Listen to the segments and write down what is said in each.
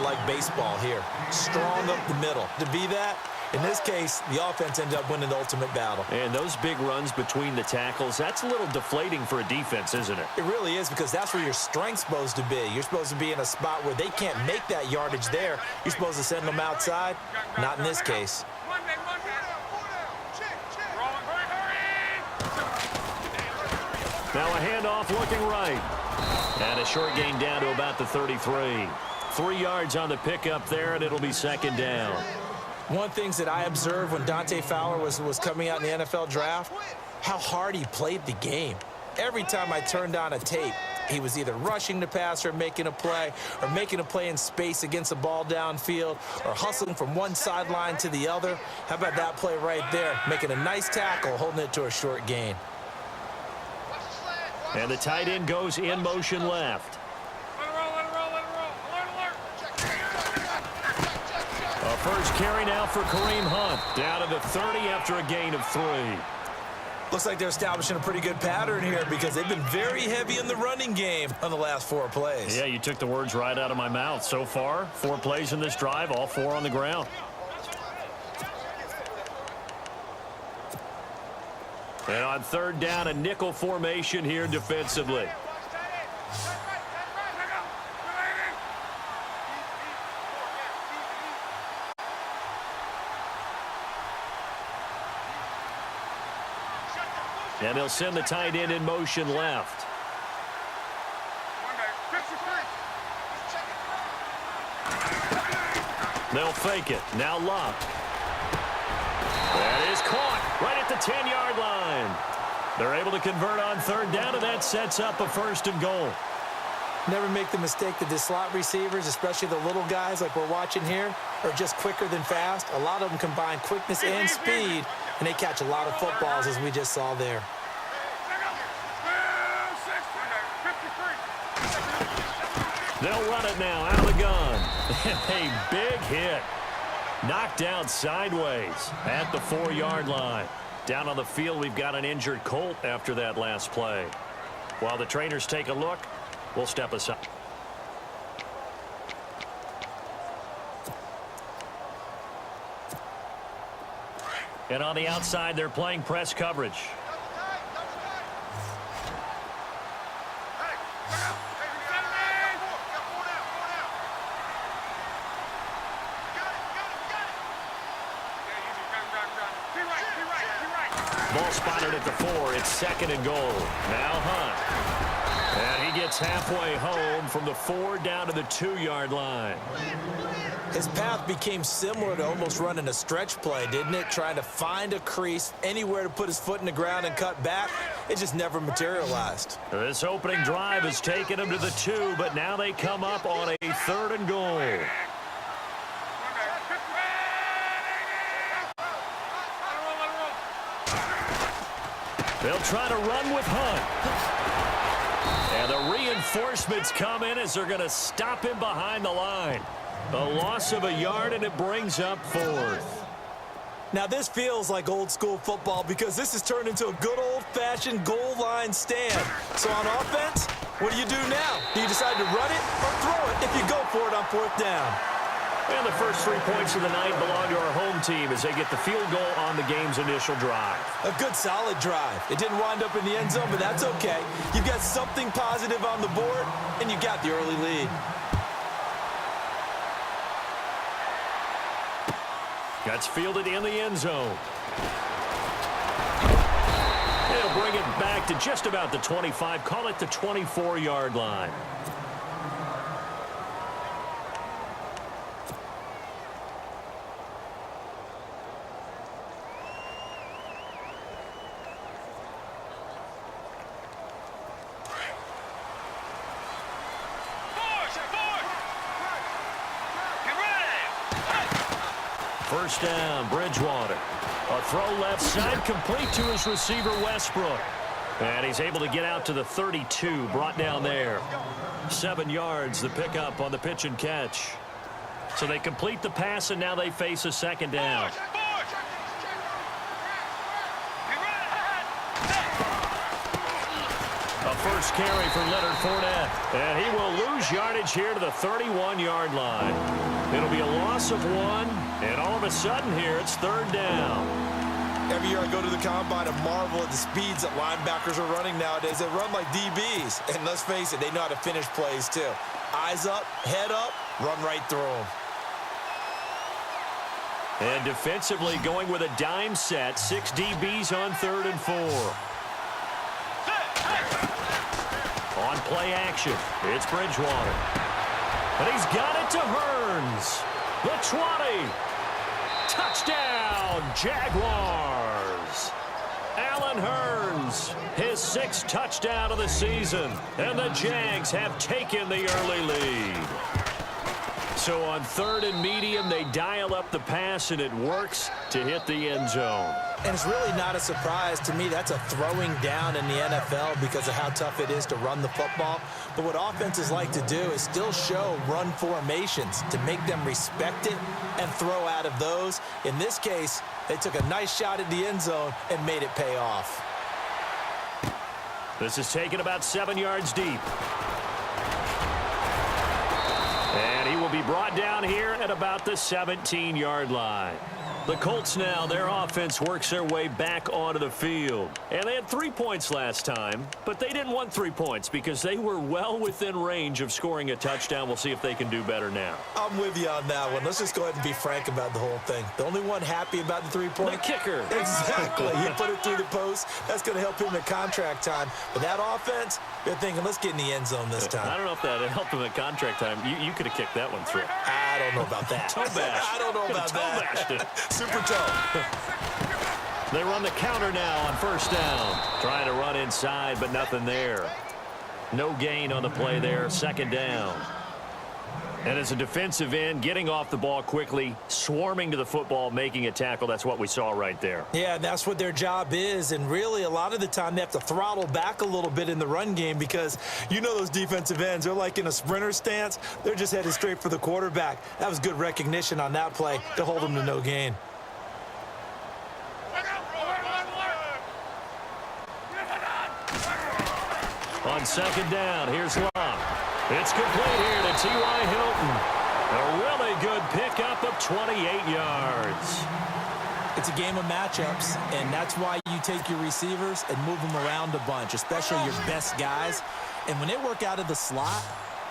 like baseball here. Strong up the middle. To be that, in this case, the offense ended up winning the ultimate battle. And those big runs between the tackles, that's a little deflating for a defense, isn't it? It really is, because that's where your strength's supposed to be. You're supposed to be in a spot where they can't make that yardage there. You're supposed to send them outside. Not in this case. Now a handoff looking right. And a short gain down to about the 33. 3 yards on the pickup there, and it'll be second down. One of the things that I observed when Dante Fowler was coming out in the NFL draft, how hard he played the game. Every time I turned on a tape, he was either rushing the passer, making a play, or making a play in space against a ball downfield, or hustling from one sideline to the other. How about that play right there? Making a nice tackle, holding it to a short gain. And the tight end goes in motion left. A first carry now for Kareem Hunt. Down to the 30 after a gain of 3. Looks like they're establishing a pretty good pattern here, because they've been very heavy in the running game on the last 4 plays. Yeah, you took the words right out of my mouth. So far, 4 plays in this drive, all 4 on the ground. And on third down, a nickel formation here defensively. And they'll send the tight end in motion left. They'll fake it. Now Locke. That is caught right at the 10-yard line. They're able to convert on third down, and that sets up a first and goal. Never make the mistake that the slot receivers, especially the little guys like we're watching here, are just quicker than fast. A lot of them combine quickness and speed, and they catch a lot of footballs, as we just saw there. They'll run it now out of the gun. A big hit. Knocked down sideways at the 4-yard line. Down on the field, we've got an injured Colt after that last play. While the trainers take a look, we'll step aside. And on the outside, they're playing press coverage. Ball spotted at the 4. It's second and goal. Now Hunt. And he gets halfway home from the 4 down to the 2-yard line. His path became similar to almost running a stretch play, didn't it? Trying to find a crease, anywhere to put his foot in the ground and cut back. It just never materialized. This opening drive has taken him to the 2, but now they come up on a 3rd and goal. They'll try to run with Hunt. And the reinforcements come in as they're going to stop him behind the line. A loss of a yard, and it brings up 4th. Now, this feels like old-school football, because this has turned into a good old-fashioned goal line stand. So on offense, what do you do now? Do you decide to run it or throw it if you go for it on 4th down? And the first 3 points of the night belong to our home team as they get the field goal on the game's initial drive. A good, solid drive. It didn't wind up in the end zone, but that's okay. You've got something positive on the board, and you got the early lead. That's fielded in the end zone. It'll bring it back to just about the 25. Call it the 24-yard line. First down, Bridgewater. A throw left side, complete to his receiver, Westbrook. And he's able to get out to the 32, brought down there. 7 yards, the pickup on the pitch and catch. So they complete the pass, and now they face a second down. A first carry for Leonard Fournette. And he will lose yardage here to the 31-yard line. It'll be a loss of 1, and all of a sudden here it's third down. Every year I go to the combine and marvel at the speeds that linebackers are running nowadays. They run like DBs. And let's face it, they know how to finish plays too. Eyes up, head up, run right through them. And defensively going with a dime set. 6 DBs on 3rd and 4. On play action, it's Bridgewater. And he's got it to Hearns. The 20. Touchdown, Jaguars. Allen Hearns, his 6th touchdown of the season. And the Jags have taken the early lead. So on 3rd and medium, they dial up the pass, and it works to hit the end zone. And it's really not a surprise to me. That's a throwing down in the NFL because of how tough it is to run the football. But what offenses like to do is still show run formations to make them respect it and throw out of those. In this case, they took a nice shot at the end zone and made it pay off. This is taken about 7 yards deep. And he will be brought down here at about the 17-yard line. The Colts now, their offense works their way back onto the field. And they had 3 points last time, but they didn't want 3 points because they were well within range of scoring a touchdown. We'll see if they can do better now. I'm with you on that one. Let's just go ahead and be frank about the whole thing. The only one happy about the 3-point? The kicker. Exactly. He put it through the post. That's going to help him in contract time. But that offense, they're thinking, let's get in the end zone this time. I don't know if that helped him at contract time. You could have kicked that one through. I don't know about that. Toe bash. I don't know about that. Bashed it. Super toe. They run the counter now on 1st down. Trying to run inside, but nothing there. No gain on the play there. 2nd down. And as a defensive end, getting off the ball quickly, swarming to the football, making a tackle. That's what we saw right there. Yeah, that's what their job is. And really, a lot of the time, they have to throttle back a little bit in the run game because you know those defensive ends, they're like in a sprinter stance. They're just headed straight for the quarterback. That was good recognition on that play to hold them to no gain. On 2nd down, here's Locke. It's complete here to T.Y. Hilton. A really good pickup of 28 yards. It's a game of matchups, and that's why you take your receivers and move them around a bunch, especially your best guys. And when they work out of the slot,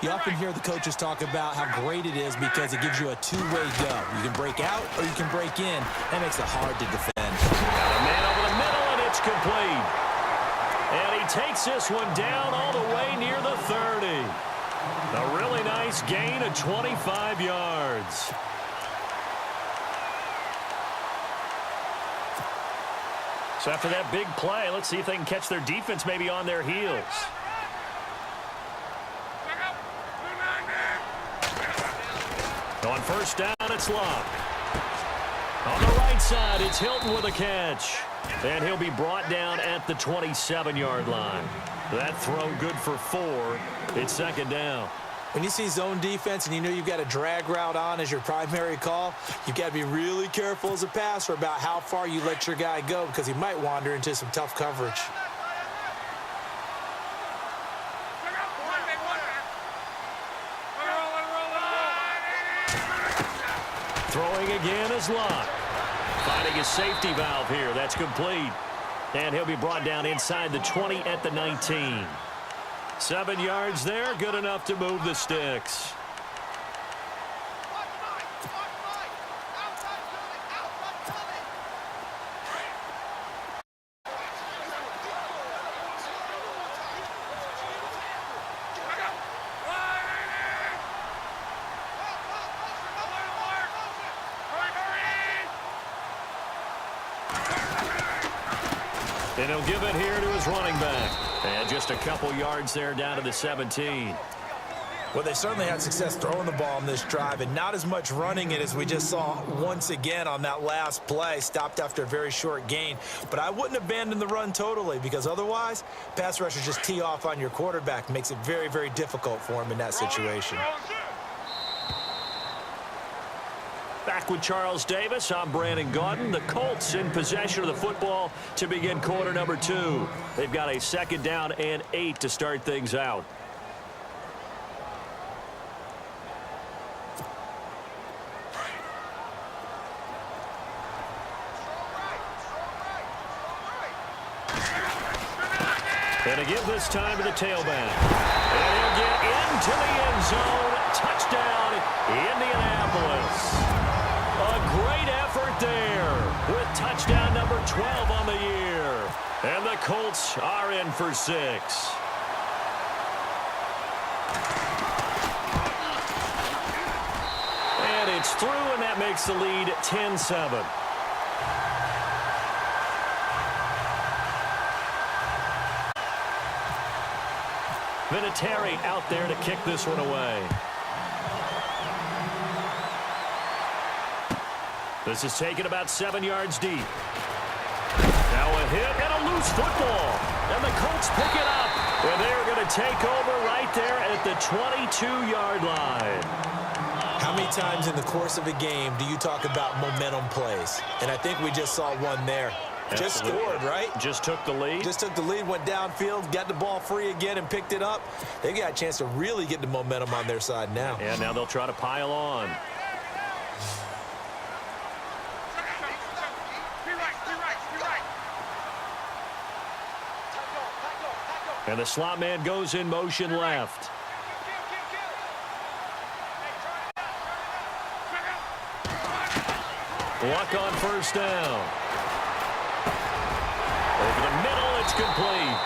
you often hear the coaches talk about how great it is because it gives you a two-way go. You can break out or you can break in. That makes it hard to defend. Got a man over the middle, and it's complete. And he takes this one down all the way near the 30. A really nice gain of 25 yards. So after that big play, let's see if they can catch their defense maybe on their heels. On 1st down, it's Locke. On the right side, it's Hilton with a catch. And he'll be brought down at the 27-yard line. That throw good for 4. It's 2nd down. When you see zone defense and you know you've got a drag route on as your primary call, you've got to be really careful as a passer about how far you let your guy go because he might wander into some tough coverage. Throwing again is Locke. Finding his safety valve here. That's complete. And he'll be brought down inside the 20 at the 19. 7 yards there. Good enough to move the sticks. And he'll give it here to his running back. And just a couple yards there down to the 17. Well, they certainly had success throwing the ball on this drive and not as much running it as we just saw once again on that last play. Stopped after a very short gain. But I wouldn't abandon the run totally because otherwise, pass rushers just tee off on your quarterback. Makes it very, very difficult for him in that situation. Back with Charles Davis, I'm Brandon Gaudin. The Colts in possession of the football to begin quarter number 2. They've got a 2nd down and 8 to start things out. And to give this time to the tailback. And he'll get into the end zone. Touchdown, Indianapolis. A great effort there with touchdown number 12 on the year. And the Colts are in for 6. And it's through, and that makes the lead 10-7. Vinatieri out there to kick this one away. This is taken about 7 yards deep. Now a hit and a loose football. And the Colts pick it up. And they're going to take over right there at the 22-yard line. How many times in the course of a game do you talk about momentum plays? And I think we just saw one there. Just scored, right? Just took the lead. Just took the lead, went downfield, got the ball free again, and picked it up. They got a chance to really get the momentum on their side now. And now they'll try to pile on. And the slot man goes in motion left. Luck on 1st down. Over the middle, it's complete.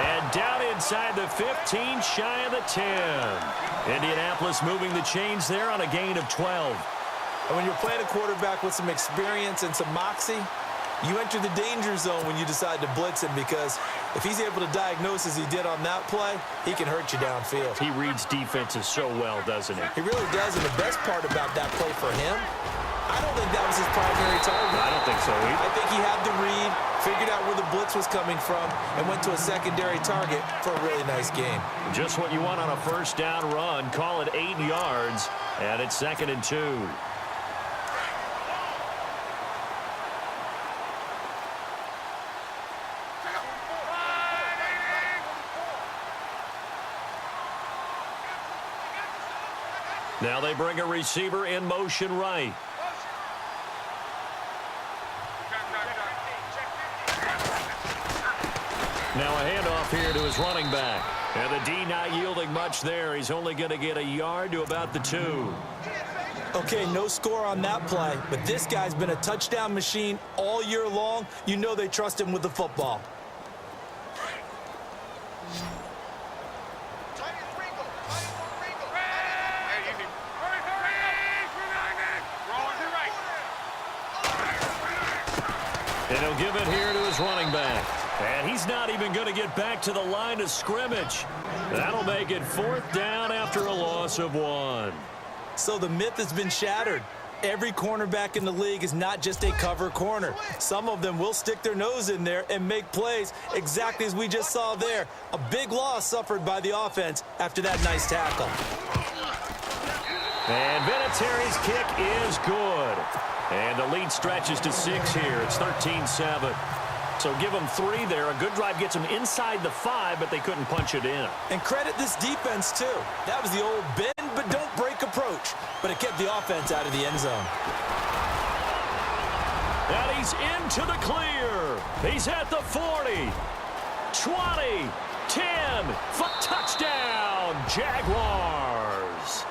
And down inside the 15, shy of the 10. Indianapolis moving the chains there on a gain of 12. And when you're playing a quarterback with some experience and some moxie, you enter the danger zone when you decide to blitz him, because if he's able to diagnose as he did on that play, he can hurt you downfield. He reads defenses so well, doesn't he? He really does, and the best part about that play for him, I don't think that was his primary target. I don't think so either. I think he had the read, figured out where the blitz was coming from, and went to a secondary target for a really nice game. Just what you want on a 1st down run. Call it 8 yards, and it's 2nd and 2. Now they bring a receiver in motion right. Now a handoff here to his running back. And the D not yielding much there. He's only going to get a yard to about the 2. Okay, no score on that play, but this guy's been a touchdown machine all year long. You know they trust him with the football. And he'll give it here to his running back. And he's not even going to get back to the line of scrimmage. That'll make it 4th down after a loss of 1. So the myth has been shattered. Every cornerback in the league is not just a cover corner. Some of them will stick their nose in there and make plays exactly as we just saw there. A big loss suffered by the offense after that nice tackle. And Vinatieri's kick is good. And the lead stretches to 6 here. It's 13-7. So give them 3 there. A good drive gets them inside the 5, but they couldn't punch it in. And credit this defense, too. That was the old bend but don't break approach. But it kept the offense out of the end zone. And he's into the clear. He's at the 40, 20, 10, for touchdown, Jaguars.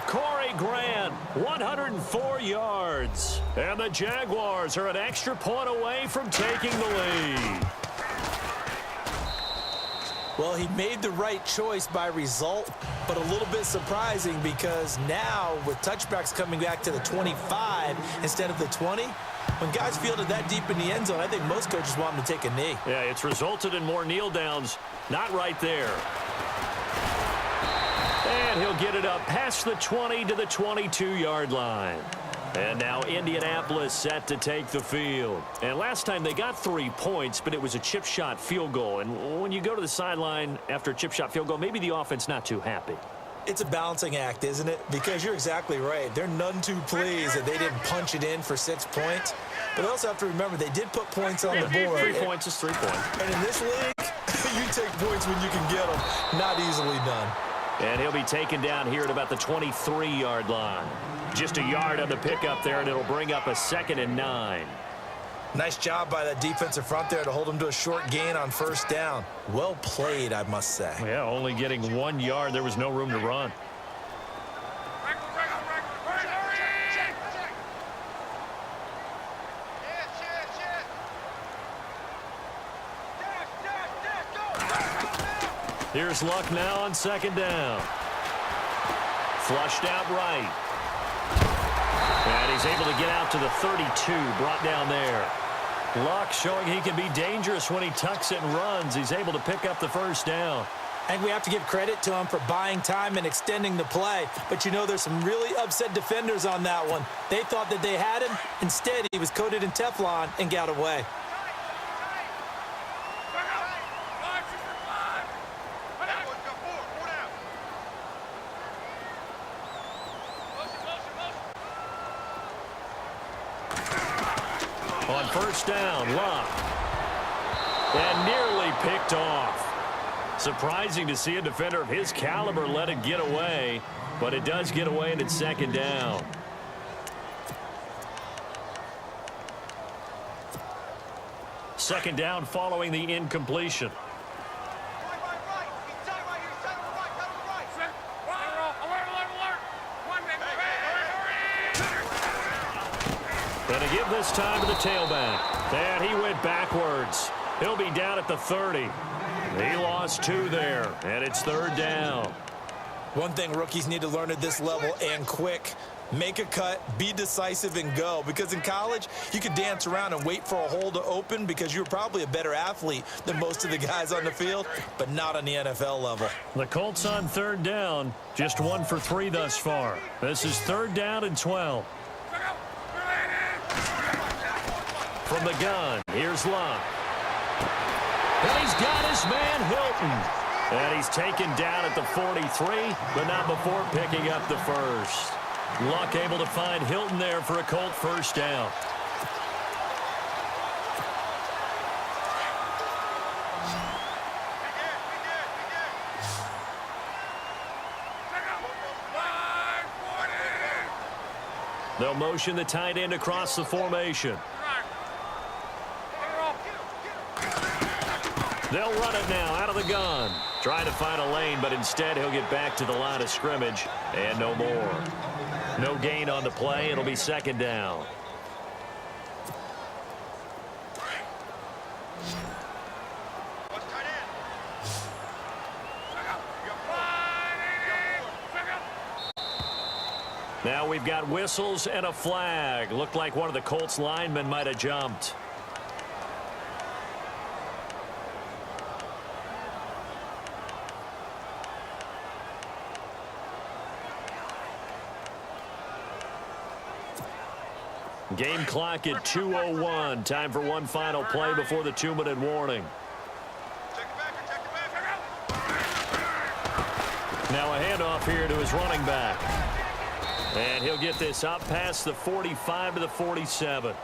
Corey Grant, 104 yards. And the Jaguars are an extra point away from taking the lead. Well, he made the right choice by result, but a little bit surprising because now with touchbacks coming back to the 25 instead of the 20, when guys fielded that deep in the end zone, I think most coaches want them to take a knee. Yeah, it's resulted in more kneel downs. Not right there. And he'll get it up past the 20 to the 22-yard line. And now Indianapolis set to take the field. And last time they got 3 points, but it was a chip shot field goal. And when you go to the sideline after a chip shot field goal, maybe the offense not too happy. It's a balancing act, isn't it? Because you're exactly right. They're none too pleased that they didn't punch it in for 6 points. But they also have to remember they did put points on the board. 3 points is 3 points. And in this league, you take points when you can get them. Not easily done. And he'll be taken down here at about the 23-yard line. Just a yard on the pickup there, and it'll bring up a 2nd and 9. Nice job by that defensive front there to hold him to a short gain on first down. Well played, I must say. Yeah, only getting 1 yard. There was no room to run. Here's Luck now on 2nd down. Flushed out right. And he's able to get out to the 32, brought down there. Luck showing he can be dangerous when he tucks it and runs. He's able to pick up the first down. I think we have to give credit to him for buying time and extending the play. But, you know, there's some really upset defenders on that one. They thought that they had him. Instead, he was coated in Teflon and got away. On first down, Luck. And nearly picked off. Surprising to see a defender of his caliber let it get away, but it does get away and it's 2nd down. Second down following the incompletion. And a give this time to the tailback. And he went backwards. He'll be down at the 30. He lost 2 there, and it's 3rd down. One thing rookies need to learn at this level, and quick, make a cut, be decisive, and go. Because in college, you could dance around and wait for a hole to open because you're probably a better athlete than most of the guys on the field, but not on the NFL level. The Colts on 3rd down, just 1 for 3 thus far. This is 3rd down and 12. From the gun, here's Luck. And he's got his man Hilton. And he's taken down at the 43, but not before picking up the first. Luck able to find Hilton there for a Colt first down. They'll motion the tight end across the formation. They'll run it now out of the gun. Trying to find a lane, but instead he'll get back to the line of scrimmage. And no more. No gain on the play. It'll be 2nd down. Now we've got whistles and a flag. Looked like one of the Colts linemen might have jumped. Game clock at 2:01. Time for one final play before the 2-minute warning. Now a handoff here to his running back. And he'll get this up past the 45 to the 47.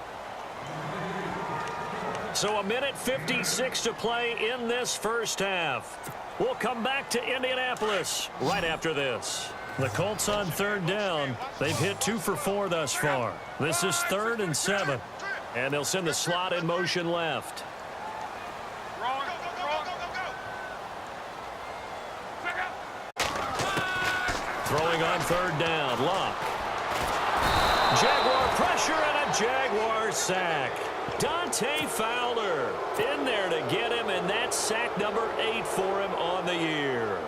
So a minute 56 to play in this first half. We'll come back to Indianapolis right after this. The Colts on 3rd down. They've hit 2 for 4 thus far. This is 3rd and 7. And they'll send the slot in motion left. Throwing on 3rd down, Luck. Jaguar pressure and a Jaguar sack. Dante Fowler in there to get him, and that's sack number 8 for him on the year.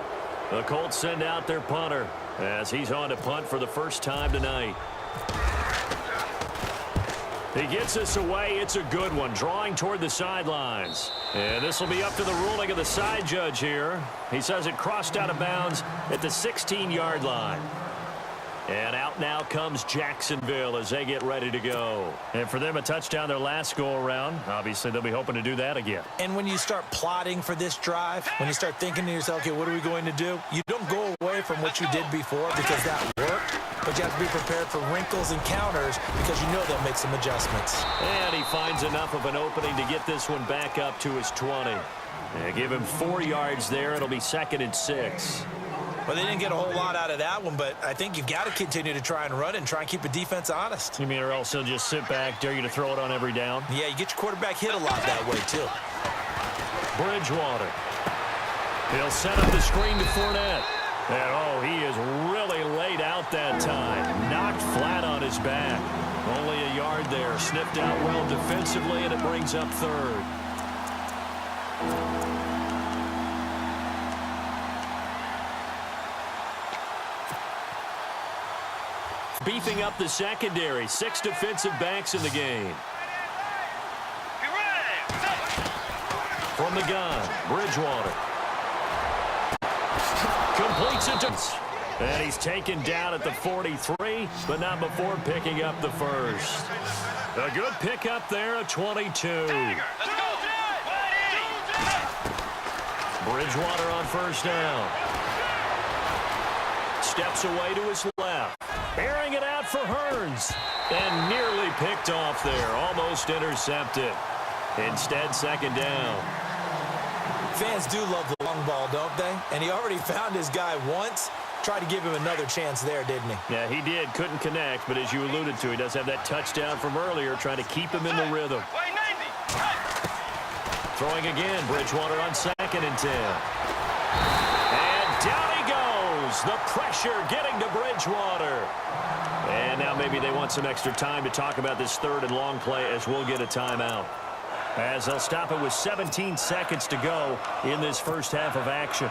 The Colts send out their punter as he's on to punt for the first time tonight. He gets this away. It's a good one, drawing toward the sidelines. And this will be up to the ruling of the side judge here. He says it crossed out of bounds at the 16-yard line. And out now comes Jacksonville as they get ready to go. And for them, a touchdown their last go-around. Obviously, they'll be hoping to do that again. And when you start plotting for this drive, when you start thinking to yourself, okay, what are we going to do? You don't go away away from what you did before because that worked, but you have to be prepared for wrinkles and counters because you know they'll make some adjustments. And he finds enough of an opening to get this one back up to his 20. Give him 4 yards there. It'll be 2nd and 6. Well, they didn't get a whole lot out of that one, but I think you've got to continue to try and run and try and keep the defense honest. You mean or else he'll just sit back, dare you to throw it on every down? Yeah, you get your quarterback hit a lot that way, too. Bridgewater. He'll set up the screen to Fournette. And, he is really laid out that time. Knocked flat on his back. Only a yard there. Snipped out well defensively, and it brings up 3rd. Beefing up the secondary. 6 defensive backs in the game. From the gun, Bridgewater. Completes it to... And he's taken down at the 43, but not before picking up the first. A good pickup there at 22. Bridgewater on first down. Steps away to his left. Airing it out for Hearns. And nearly picked off there. Almost intercepted. Instead, 2nd down. Fans do love the long ball, don't they? And he already found his guy once. Tried to give him another chance there, didn't he? Yeah, he did. Couldn't connect, but as you alluded to, he does have that touchdown from earlier, trying to keep him in the rhythm. Throwing again, Bridgewater on 2nd and 10. And down he goes. The pressure getting to Bridgewater. And now maybe they want some extra time to talk about this 3rd and long play as we'll get a timeout. As they'll stop it with 17 seconds to go in this first half of action.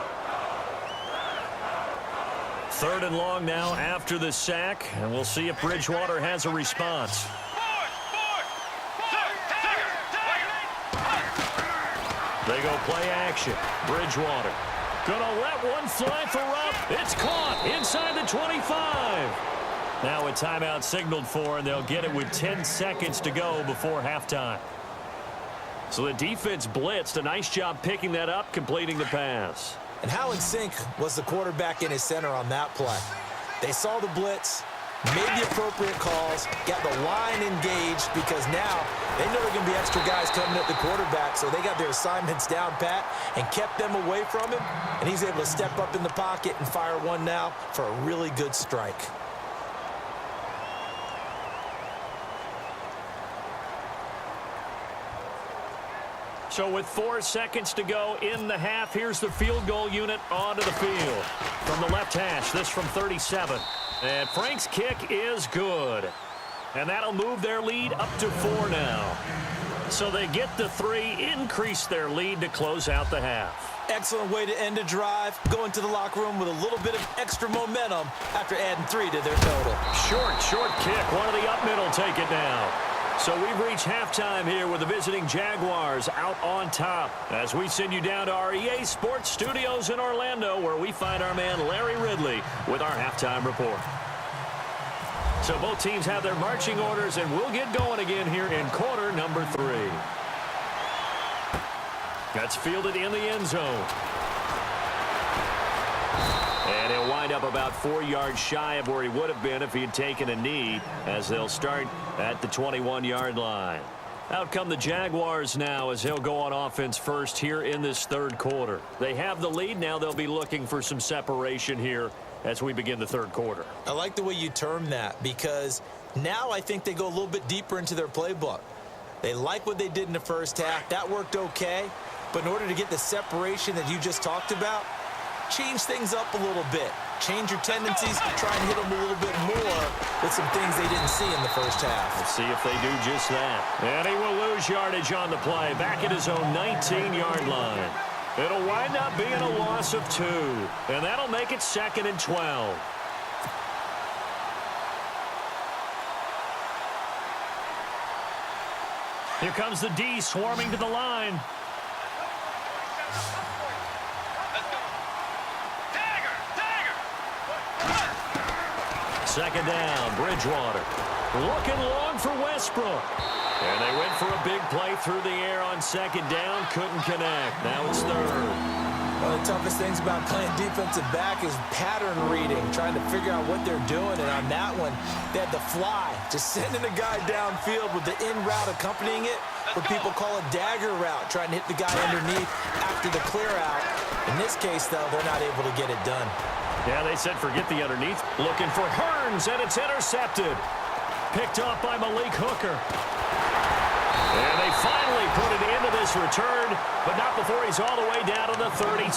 3rd and long now after the sack, and we'll see if Bridgewater has a response. They go play action. Bridgewater gonna let one fly for Rupp. It's caught inside the 25. Now a timeout signaled for, and they'll get it with 10 seconds to go before halftime. So the defense blitzed. A nice job picking that up, completing the pass. And how in sync was the quarterback in his center on that play? They saw the blitz, made the appropriate calls, got the line engaged because now they know there are going to be extra guys coming at the quarterback, so they got their assignments down pat and kept them away from him, and he's able to step up in the pocket and fire one now for a really good strike. So with 4 seconds to go in the half, here's the field goal unit onto the field. From the left hash, this from 37. And Frank's kick is good. And that'll move their lead up to 4 now. So they get the 3, increase their lead to close out the half. Excellent way to end a drive. Go into the locker room with a little bit of extra momentum after adding 3 to their total. Short kick. One of the up middle take it down. So we've reached halftime here with the visiting Jaguars out on top as we send you down to our EA Sports Studios in Orlando, where we find our man Larry Ridley with our halftime report. So both teams have their marching orders, and we'll get going again here in quarter number 3. That's fielded in the end zone. And he'll wind up about 4 yards shy of where he would have been if he had taken a knee, as they'll start at the 21-yard line. Out come the Jaguars now as he'll go on offense first here in this 3rd quarter. They have the lead. Now they'll be looking for some separation here as we begin the 3rd quarter. I like the way you term that because now I think they go a little bit deeper into their playbook. They like what they did in the first half. That worked okay. But in order to get the separation that you just talked about, change things up a little bit. Change your tendencies, try and hit them a little bit more with some things they didn't see in the first half. Let's see if they do just that. And he will lose yardage on the play, back at his own 19-yard line. It'll wind up being a loss of 2, and that'll make it 2nd and 12. Here comes the D swarming to the line. Second down, Bridgewater. Looking long for Westbrook. And they went for a big play through the air on second down. Couldn't connect. Now it's 3rd. One of the toughest things about playing defensive back is pattern reading, trying to figure out what they're doing. And on that one, they had the fly, just sending a guy downfield with the in route accompanying it, what people call a dagger route, trying to hit the guy underneath after the clear out. In this case, though, they're not able to get it done. Yeah, they said forget the underneath. Looking for Hearns, and it's intercepted. Picked off by Malik Hooker. And they finally put it into this return, but not before he's all the way down to the 37.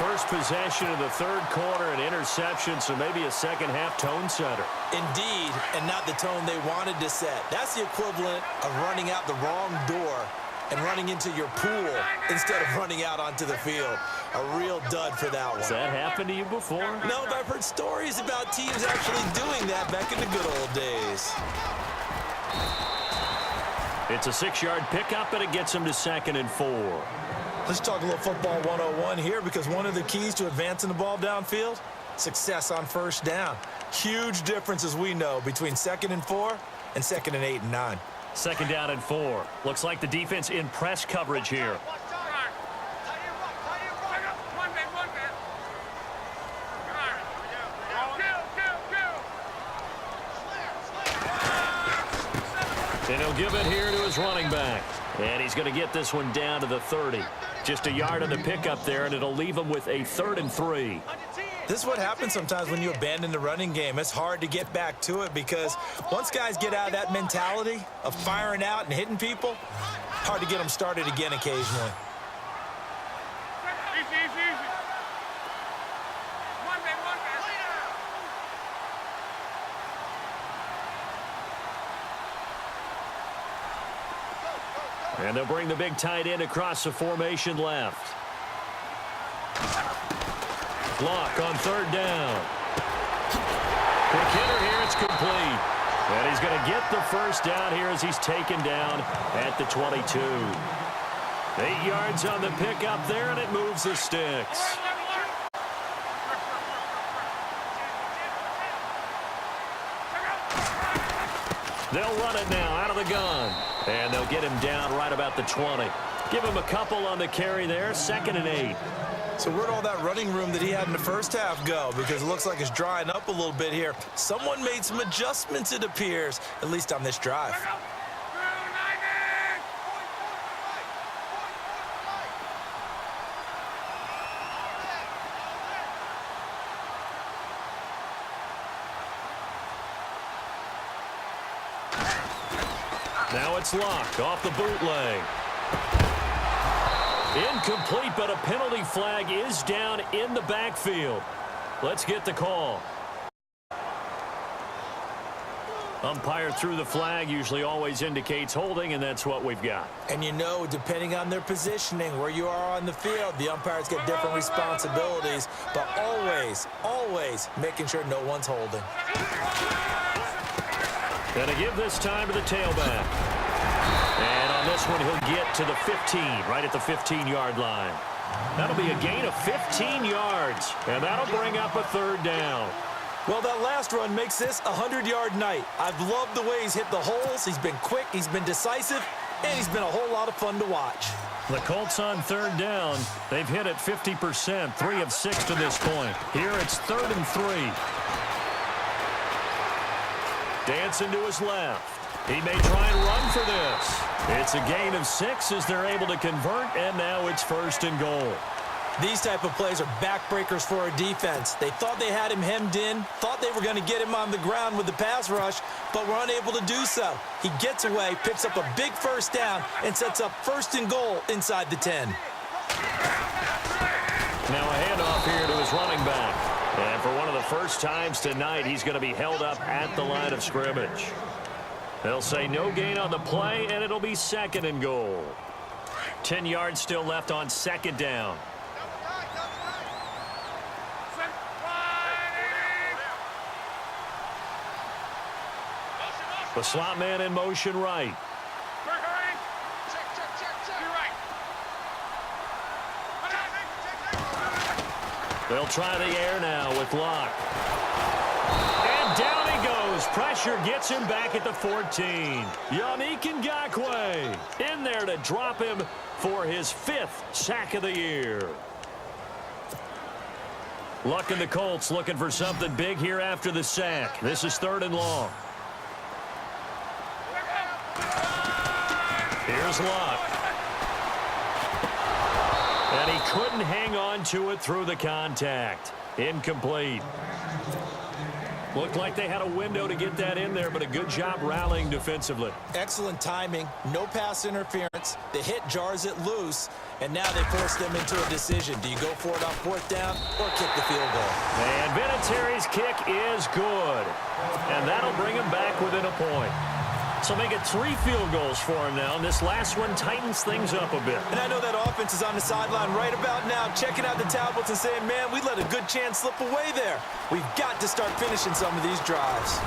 First possession of the third quarter, an interception, so maybe a second-half tone setter. Indeed, and not the tone they wanted to set. That's the equivalent of running out the wrong door and running into your pool instead of running out onto the field. A real dud for that one. Has that happened to you before? No, but I've heard stories about teams actually doing that back in the good old days. It's a 6-yard pickup, and it gets him to 2nd and 4. Let's talk a little football 101 here, because one of the keys to advancing the ball downfield, success on first down. Huge difference, as we know, between 2nd and 4 and 2nd and 8 and 9. 2nd down and 4. Looks like the defense in press coverage here. And he'll give it here to his running back. And he's going to get this one down to the 30. Just a yard on the pickup there, and it'll leave him with a 3rd and 3. This is what happens sometimes when you abandon the running game. It's hard to get back to it because once guys get out of that mentality of firing out and hitting people, hard to get them started again occasionally. And they'll bring the big tight end across the formation left. Block on 3rd down. Quick hitter here, it's complete. And he's going to get the first down here as he's taken down at the 22. 8 yards on the pickup there, and it moves the sticks. They'll run it now out of the gun. And they'll get him down right about the 20. Give him a couple on the carry there, 2nd and 8. So where'd all that running room that he had in the first half go? Because it looks like it's drying up a little bit here. Someone made some adjustments, it appears, at least on this drive. Now it's Locke off the bootleg. Incomplete, but a penalty flag is down in the backfield. Let's get the call. Umpire threw the flag, usually always indicates holding, and that's what we've got. And you know, depending on their positioning, where you are on the field, the umpires get different responsibilities, but always making sure no one's holding. Gonna give this time to the tailback. And on this one, he'll get to the 15, right at the 15-yard line. That'll be a gain of 15 yards, and that'll bring up a 3rd down. Well, that last run makes this a 100-yard night. I've loved the way he's hit the holes. He's been quick, he's been decisive, and he's been a whole lot of fun to watch. The Colts on 3rd down. They've hit it 50%, 3 of 6 to this point. Here it's 3rd and 3. Dancing to his left. He may try and run for this. It's a gain of 6 as they're able to convert, and now it's 1st and goal. These type of plays are backbreakers for a defense. They thought they had him hemmed in, thought they were going to get him on the ground with the pass rush, but were unable to do so. He gets away, picks up a big 1st down, and sets up 1st and goal inside the 10. Now a handoff here to his running back. And for one of the first times tonight, he's going to be held up at the line of scrimmage. They'll say no gain on the play, and it'll be 2nd and goal. 10 yards still left on 2nd down. The slot man in motion right. They'll try the air now with Locke. And down he goes, pressure gets him back at the 14. Yannick Ngakoue in there to drop him for his 5th sack of the year. Luck and the Colts looking for something big here after the sack. This is 3rd and long. Here's Luck. And he couldn't hang on to it through the contact. Incomplete. Looked like they had a window to get that in there, but a good job rallying defensively. Excellent timing, no pass interference. The hit jars it loose, and now they force them into a decision. Do you go for it on 4th down or kick the field goal? And Vinatieri's kick is good. And that'll bring him back within a point. So make it 3 field goals for him now, and this last one tightens things up a bit. And I know that offense is on the sideline right about now, checking out the tablets and saying, man, we let a good chance slip away there. We've got to start finishing some of these drives.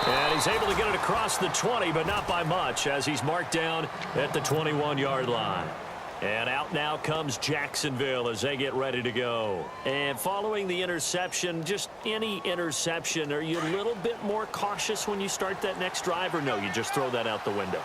And he's able to get it across the 20, but not by much, as he's marked down at the 21-yard line. And out now comes Jacksonville as they get ready to go. And following the interception, just any interception, are you a little bit more cautious when you start that next drive, or no, you just throw that out the window?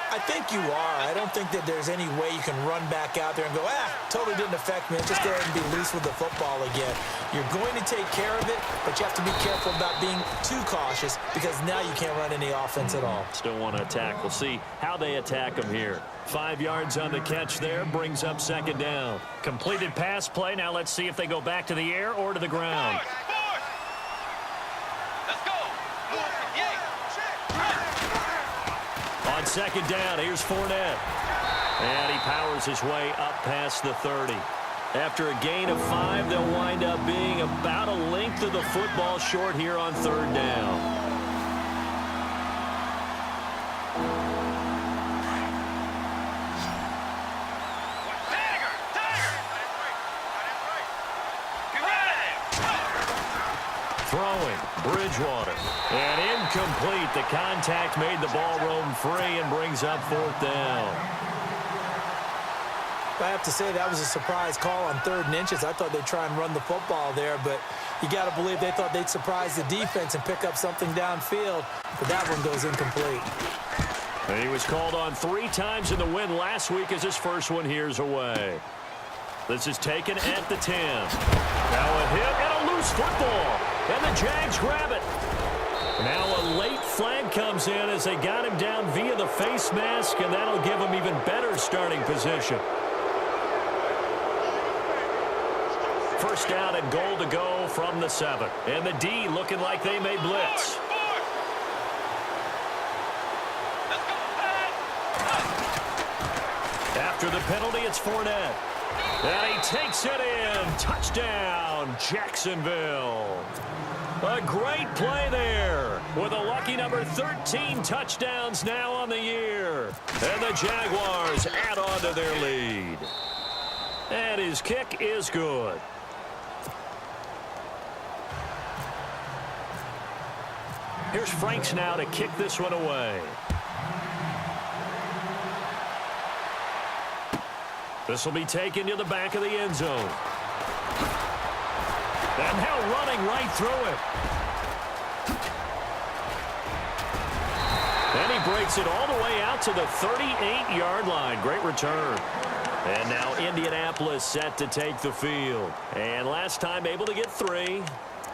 I think you are. I don't think that there's any way you can run back out there and go, totally didn't affect me. Just go ahead and be loose with the football again. You're going to take care of it, but you have to be careful about being too cautious because now you can't run any offense at all. Still want to attack. We'll see how they attack them here. 5 yards on the catch there, brings up 2nd down. Completed pass play. Now let's see if they go back to the air or to the ground. Let's go. On 2nd down, here's Fournette. And he powers his way up past the 30. After a gain of 5, they'll wind up being about a length of the football short here on 3rd down. Throwing, Bridgewater. And incomplete. The contact made the ball roam free and brings up 4th down. I have to say that was a surprise call on 3rd and inches. I thought they'd try and run the football there, but you got to believe they thought they'd surprise the defense and pick up something downfield, but that one goes incomplete. And he was called on 3 times in the win last week as his first one here's away. This is taken at the 10. Now a hit and a loose football. And the Jags grab it. Now a late flag comes in as they got him down via the face mask, and that'll give him even better starting position. First down and goal to go from the 7. And the D looking like they may blitz. After the penalty, it's Fournette. And he takes it in. Touchdown, Jacksonville. A great play there with a lucky number 13 touchdowns now on the year. And the Jaguars add on to their lead. And his kick is good. Here's Franks now to kick this one away. This will be taken to the back of the end zone. And now running right through it. And he breaks it all the way out to the 38-yard line. Great return. And now Indianapolis set to take the field. And last time able to get 3.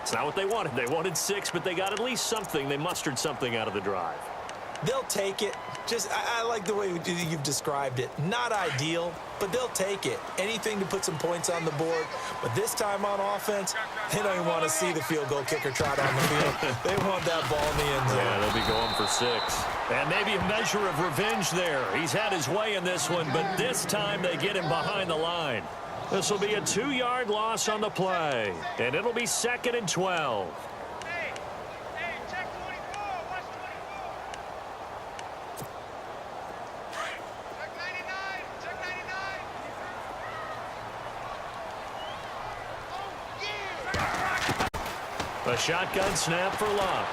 It's not what they wanted. They wanted 6, but they got at least something. They mustered something out of the drive. They'll take it. I like the way you've described it. Not ideal, but they'll take it. Anything to put some points on the board. But this time on offense, they don't even want to see the field goal kicker trot on the field. They want that ball in the end zone. Yeah, they'll be going for 6. And maybe a measure of revenge there. He's had his way in this one, but this time they get him behind the line. This will be a 2-yard loss on the play, and it'll be 2nd and 12. A shotgun snap for Luck.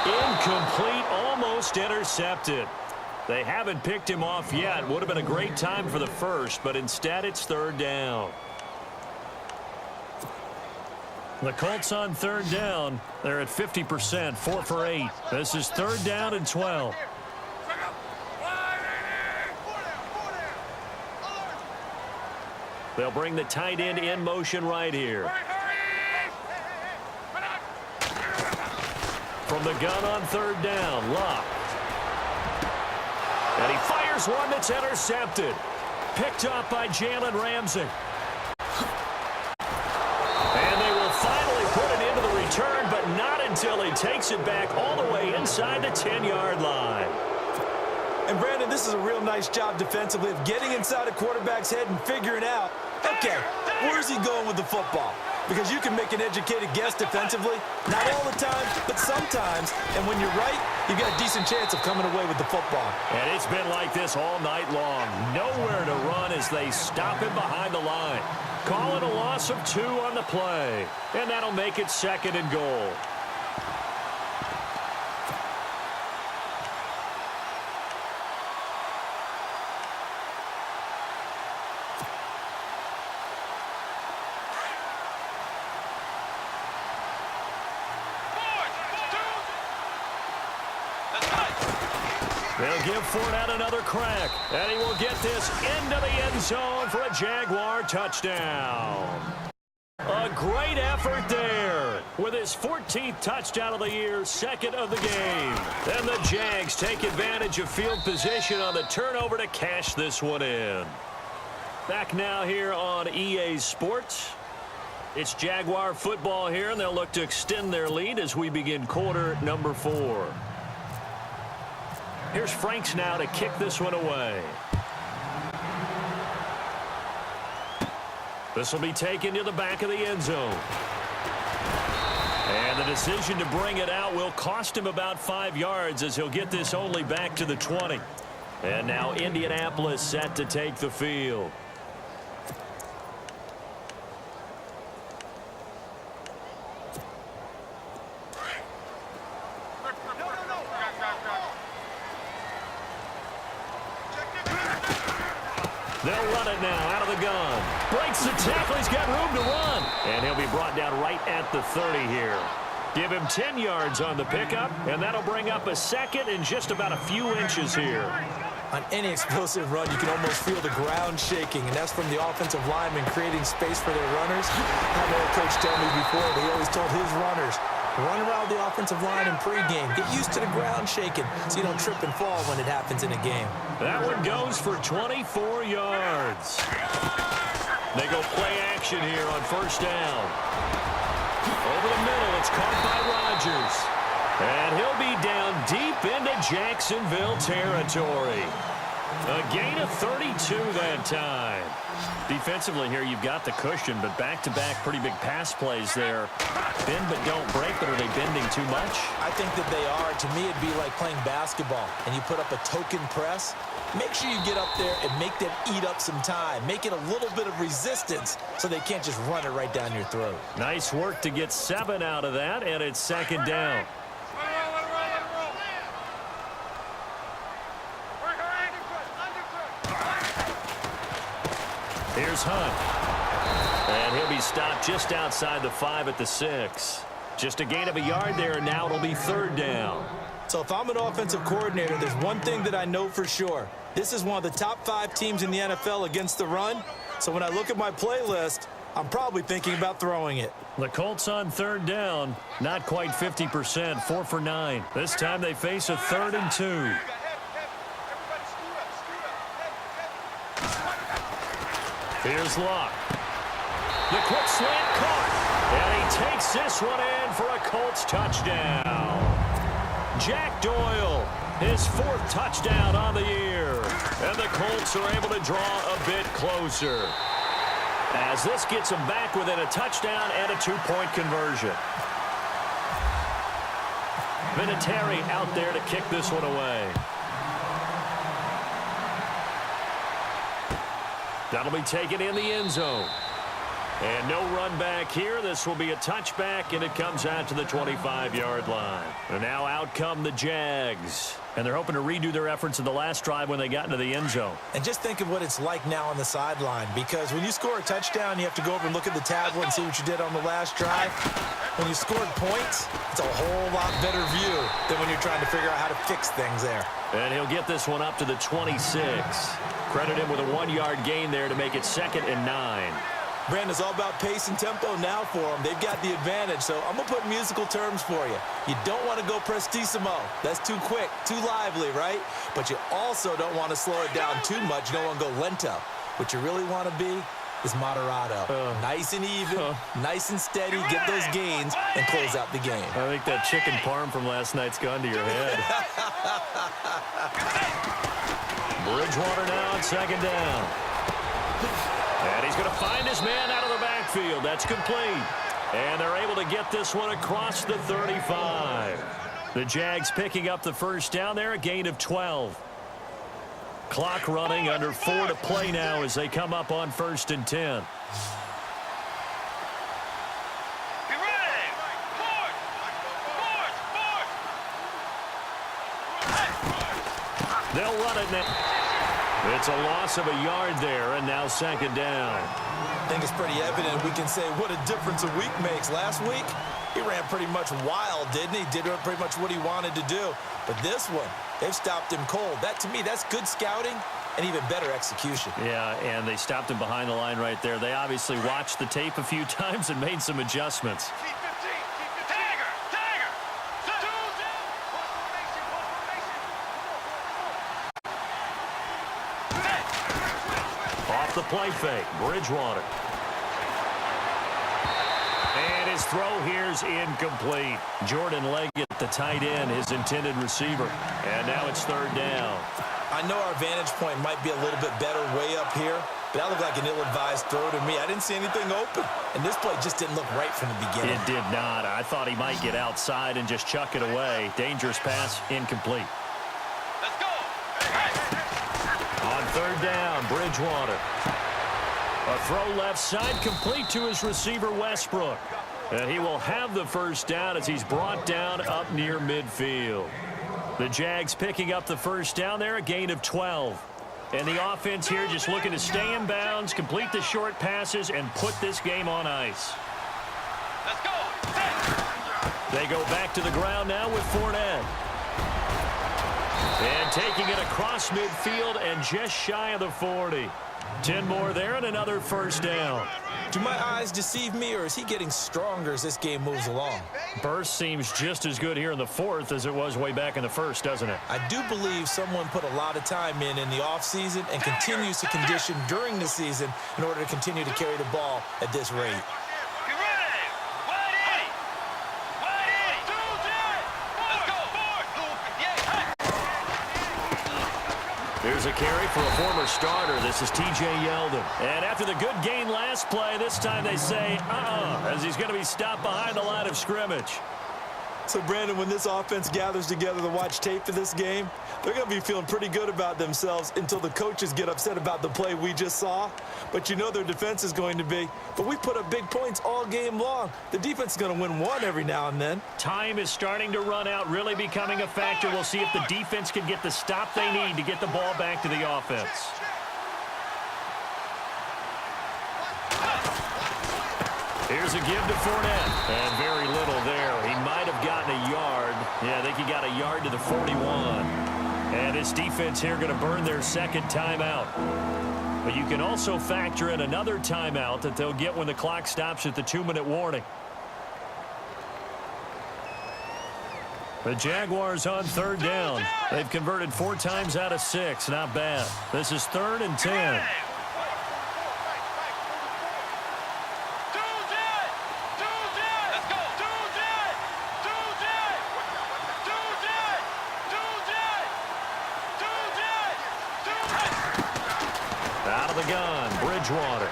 Incomplete, almost intercepted. They haven't picked him off yet. Would have been a great time for the first, but instead it's 3rd down. The Colts on third down. They're at 50%, 4 for 8. This is third down and 12. They'll bring the tight end in motion right here. From the gun on third down, Locke. And he fires one that's intercepted. Picked up by Jalen Ramsey. And they will finally put it into the return, but not until he takes it back all the way inside the 10-yard line. And, Brandon, this is a real nice job defensively of getting inside a quarterback's head and figuring out, okay, where's he going with the football? Because you can make an educated guess defensively, not all the time, but sometimes. And when you're right, you've got a decent chance of coming away with the football. And it's been like this all night long. Nowhere to run as they stop him behind the line. Call it a loss of 2 on the play. And that'll make it 2nd and goal. They'll give Fournette another crack, and he will get this into the end zone for a Jaguar touchdown. A great effort there with his 14th touchdown of the year, 2nd of the game. Then the Jags take advantage of field position on the turnover to cash this one in. Back now here on EA Sports. It's Jaguar football here, and they'll look to extend their lead as we begin quarter number 4. Here's Franks now to kick this one away. This will be taken to the back of the end zone. And the decision to bring it out will cost him about 5 yards as he'll get this only back to the 20. And now Indianapolis set to take the field. They'll run it now out of the gun. Breaks the tackle. He's got room to run. And he'll be brought down right at the 30 here. Give him 10 yards on the pickup, and that'll bring up a 2nd and just about a few inches here. On any explosive run, you can almost feel the ground shaking, and that's from the offensive linemen creating space for their runners. I had a coach tell me before, he always told his runners, run around the offensive line in pregame. Get used to the ground shaking so you don't trip and fall when it happens in a game. That one goes for 24 yards. They go play action here on first down. Over the middle, it's caught by Rodgers. And he'll be down deep into Jacksonville territory. A gain of 32 that time. Defensively here, you've got the cushion, but back-to-back pretty big pass plays there. Bend but don't break, but are they bending too much? I think that they are. To me, it'd be like playing basketball, and you put up a token press. Make sure you get up there and make them eat up some time. Make it a little bit of resistance so they can't just run it right down your throat. Nice work to get 7 out of that, and it's 2nd down. Here's Hunt. And he'll be stopped just outside the 5 at the 6. Just a gain of a yard there, and now it'll be 3rd down. So if I'm an offensive coordinator, there's one thing that I know for sure. This is one of the top 5 teams in the NFL against the run. So when I look at my playlist, I'm probably thinking about throwing it. The Colts on 3rd down. Not quite 50%, 4 for 9. This time they face a 3rd and 2. Here's Locke. The quick slant caught. And he takes this one in for a Colts touchdown. Jack Doyle, his 4th touchdown on the year. And the Colts are able to draw a bit closer, as this gets them back within a touchdown and a 2-point conversion. Vinatieri out there to kick this one away. That'll be taken in the end zone. And no run back here. This will be a touchback, and it comes out to the 25-yard line. And now out come the Jags. And they're hoping to redo their efforts in the last drive when they got into the end zone. And just think of what it's like now on the sideline, because when you score a touchdown, you have to go over and look at the tablet and see what you did on the last drive. When you scored points, it's a whole lot better view than when you're trying to figure out how to fix things there. And he'll get this one up to the 26. Credit him with a 1-yard gain there to make it 2nd and 9. Brandon, it's all about pace and tempo now for them. They've got the advantage, so I'm going to put musical terms for you. You don't want to go prestissimo. That's too quick, too lively, right? But you also don't want to slow it down too much. You don't want to go lento. What you really want to be is moderato. Nice and even, nice and steady, get those gains, and close out the game. I think that chicken parm from last night's gone to your head. Bridgewater now on 2nd down. And he's going to find his man out of the backfield. That's complete. And they're able to get this one across the 35. The Jags picking up the first down there, a gain of 12. Clock running, under 4 to play now as they come up on 1st and 10. They'll run it now. It's a loss of a yard there, and now 2nd down. I think it's pretty evident. We can say what a difference a week makes. Last week, he ran pretty much wild, didn't he? Did pretty much what he wanted to do. But this one, they've stopped him cold. That, to me, that's good scouting and even better execution. Yeah, and they stopped him behind the line right there. They obviously watched the tape a few times and made some adjustments. The play fake, Bridgewater. And his throw here's incomplete. Jordan Leggett, the tight end, his intended receiver. And now it's 3rd down. I know our vantage point might be a little bit better way up here, but that looked like an ill-advised throw to me. I didn't see anything open, and this play just didn't look right from the beginning. It did not. I thought he might get outside and just chuck it away. Dangerous pass, incomplete. Let's go. On 3rd down, Bridgewater. A throw left side, complete to his receiver, Westbrook. And he will have the first down as he's brought down up near midfield. The Jags picking up the first down there, a gain of 12. And the offense here just looking to stay in bounds, complete the short passes, and put this game on ice. Let's go. They go back to the ground now with Fournette. And taking it across midfield and just shy of the 40. 10 more there and another first down. Do my eyes deceive me, or is he getting stronger as this game moves along? Burst seems just as good here in the 4th as it was way back in the 1st, doesn't it? I do believe someone put a lot of time in the offseason and continues to condition during the season in order to continue to carry the ball at this rate. Here's a carry for a former starter. This is T.J. Yeldon. And after the good gain last play, this time they say, as he's going to be stopped behind the line of scrimmage. So, Brandon, when this offense gathers together to watch tape for this game, they're going to be feeling pretty good about themselves until the coaches get upset about the play we just saw. But you know their defense is going to be. But we put up big points all game long. The defense is going to win one every now and then. Time is starting to run out, really becoming a factor. We'll see if the defense can get the stop they need to get the ball back to the offense. Here's a give to Fournette. And very little there. He might have gotten a yard. Yeah, I think he got a yard to the 41. And this defense here going to burn their 2nd timeout. But you can also factor in another timeout that they'll get when the clock stops at the 2-minute warning. The Jaguars on 3rd down. They've converted 4 times out of 6. Not bad. This is 3rd and 10. Gun, Bridgewater.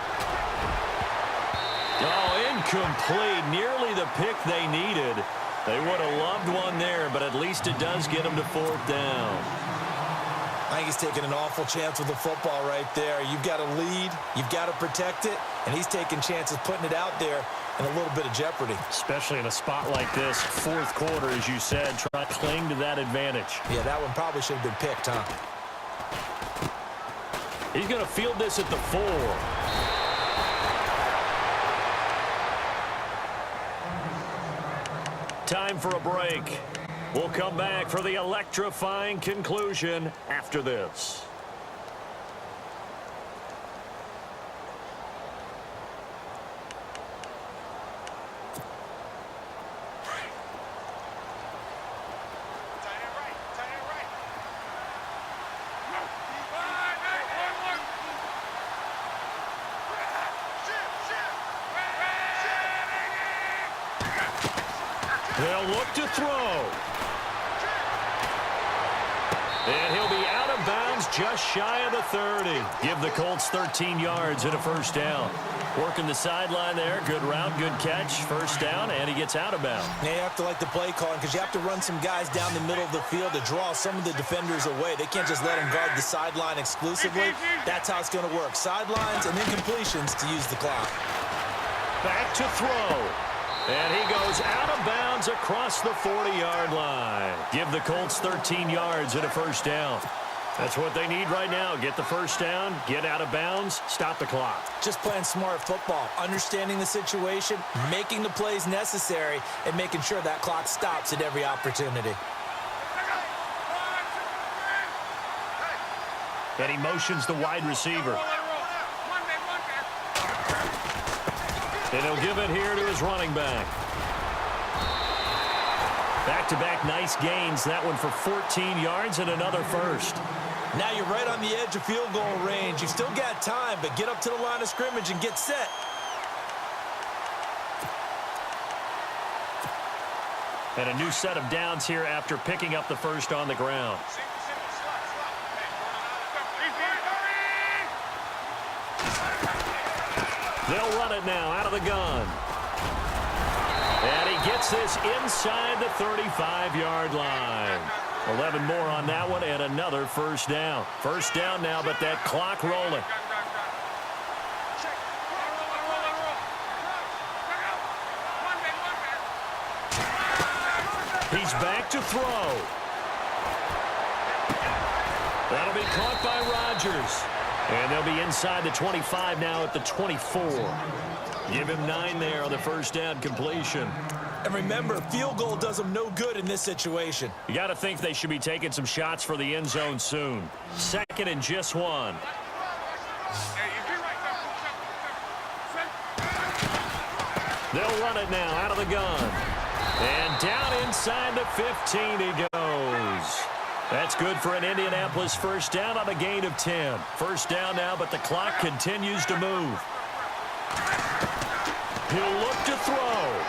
Oh, incomplete. Nearly the pick they needed. They would have loved one there, but at least it does get them to 4th down. I think he's taking an awful chance with the football right there. You've got to lead, you've got to protect it, and he's taking chances putting it out there. in a little bit of jeopardy. Especially in a spot like this, fourth quarter, as you said, try to cling to that advantage. Yeah, that one probably should have been picked, huh? He's going to field this at the 4. Time for a break. We'll come back for the electrifying conclusion after this. They'll look to throw. And he'll be out of bounds just shy of the 30. Give the Colts 13 yards and a first down. Working the sideline there. Good route, good catch. First down, and he gets out of bounds. Yeah, you have to like the play calling because you have to run some guys down the middle of the field to draw some of the defenders away. They can't just let them guard the sideline exclusively. That's how it's going to work. Sidelines and then completions to use the clock. Back to throw. And he goes out of bounds across the 40-yard line. Give the Colts 13 yards and a first down. That's what they need right now. Get the first down, get out of bounds, stop the clock. Just playing smart football, understanding the situation, making the plays necessary, and making sure that clock stops at every opportunity. And he motions the wide receiver. And he'll give it here to his running back. Back-to-back nice gains. That one for 14 yards and another first. Now you're right on the edge of field goal range. You've still got time, but get up to the line of scrimmage and get set. And a new set of downs here after picking up the first on the ground. They'll run it now out of the gun. And he gets this inside the 35-yard line. 11 more on that one and another first down. First down now, but that clock rolling. He's back to throw. That'll be caught by Rodgers. And they'll be inside the 25 now at the 24. Give him 9 there on the first down completion. And remember, field goal does them no good in this situation. You got to think they should be taking some shots for the end zone soon. Second and just 1. They'll run it now out of the gun. And down inside the 15 he goes. That's good for an Indianapolis first down on a gain of 10. First down now, but the clock continues to move. He'll look to throw.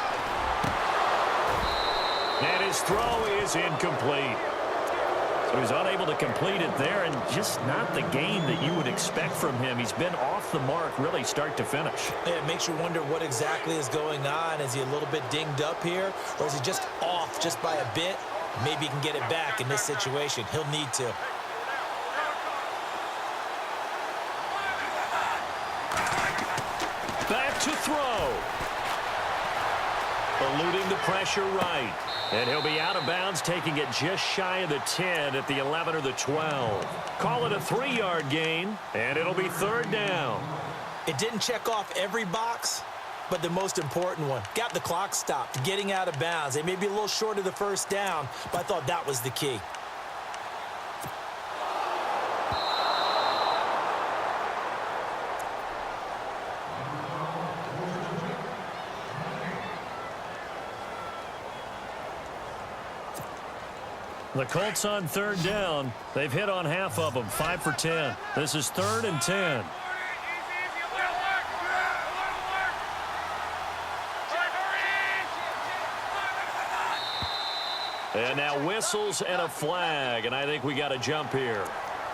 And his throw is incomplete. So he's unable to complete it there, and just not the game that you would expect from him. He's been off the mark really start to finish. Yeah, it makes you wonder what exactly is going on. Is he a little bit dinged up here, or is he just off just by a bit? Maybe he can get it back in this situation. He'll need to. Back to throw. Eluding the pressure right. And he'll be out of bounds, taking it just shy of the 10 at the 11 or the 12. Call it a 3-yard gain, and it'll be third down. It didn't check off every box, but the most important one. Got the clock stopped, getting out of bounds. They may be a little short of the first down, but I thought that was the key. The Colts on third down. They've hit on half of them, 5 for 10. This is 3rd and 10. And now whistles and a flag, and I think we got a jump here.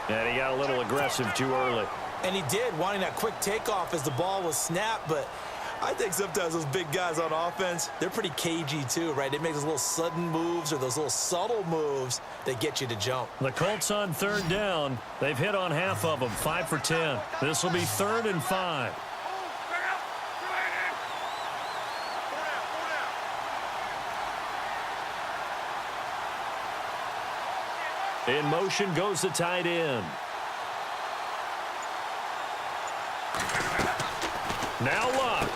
And he got a little aggressive too early. And he did, wanting that quick takeoff as the ball was snapped, but I think sometimes those big guys on offense, they're pretty cagey too, right? They make those little sudden moves or those little subtle moves that get you to jump. The Colts on third down. They've hit on half of them, 5 for 10. This will be 3rd and 5. In motion goes the tight end. Now Luck.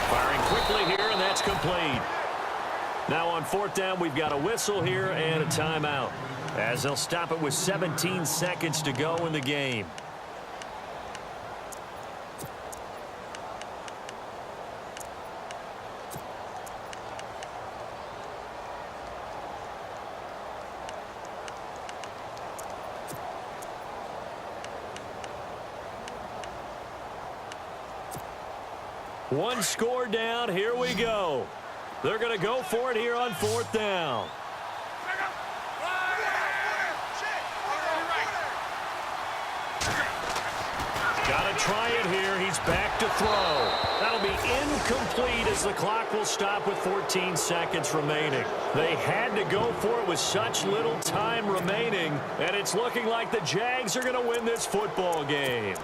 Firing quickly here, and that's complete. Now on fourth down, we've got a whistle here and a timeout, as they'll stop it with 17 seconds to go in the game. One score down. Here we go. They're going to go for it here on fourth down. Got to try it here. He's back to throw. That'll be incomplete as the clock will stop with 14 seconds remaining. They had to go for it with such little time remaining, and it's looking like the Jags are going to win this football game.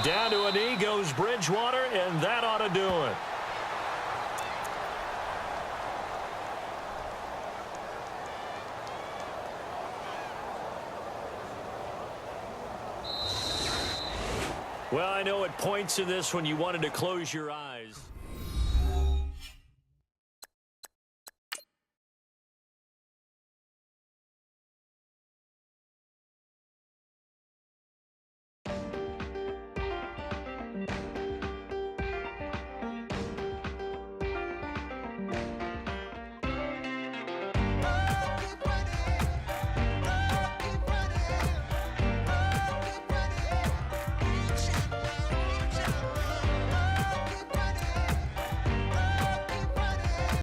Down to a knee goes Bridgewater, and that ought to do it. Well, I know at points in this when you wanted to close your eyes.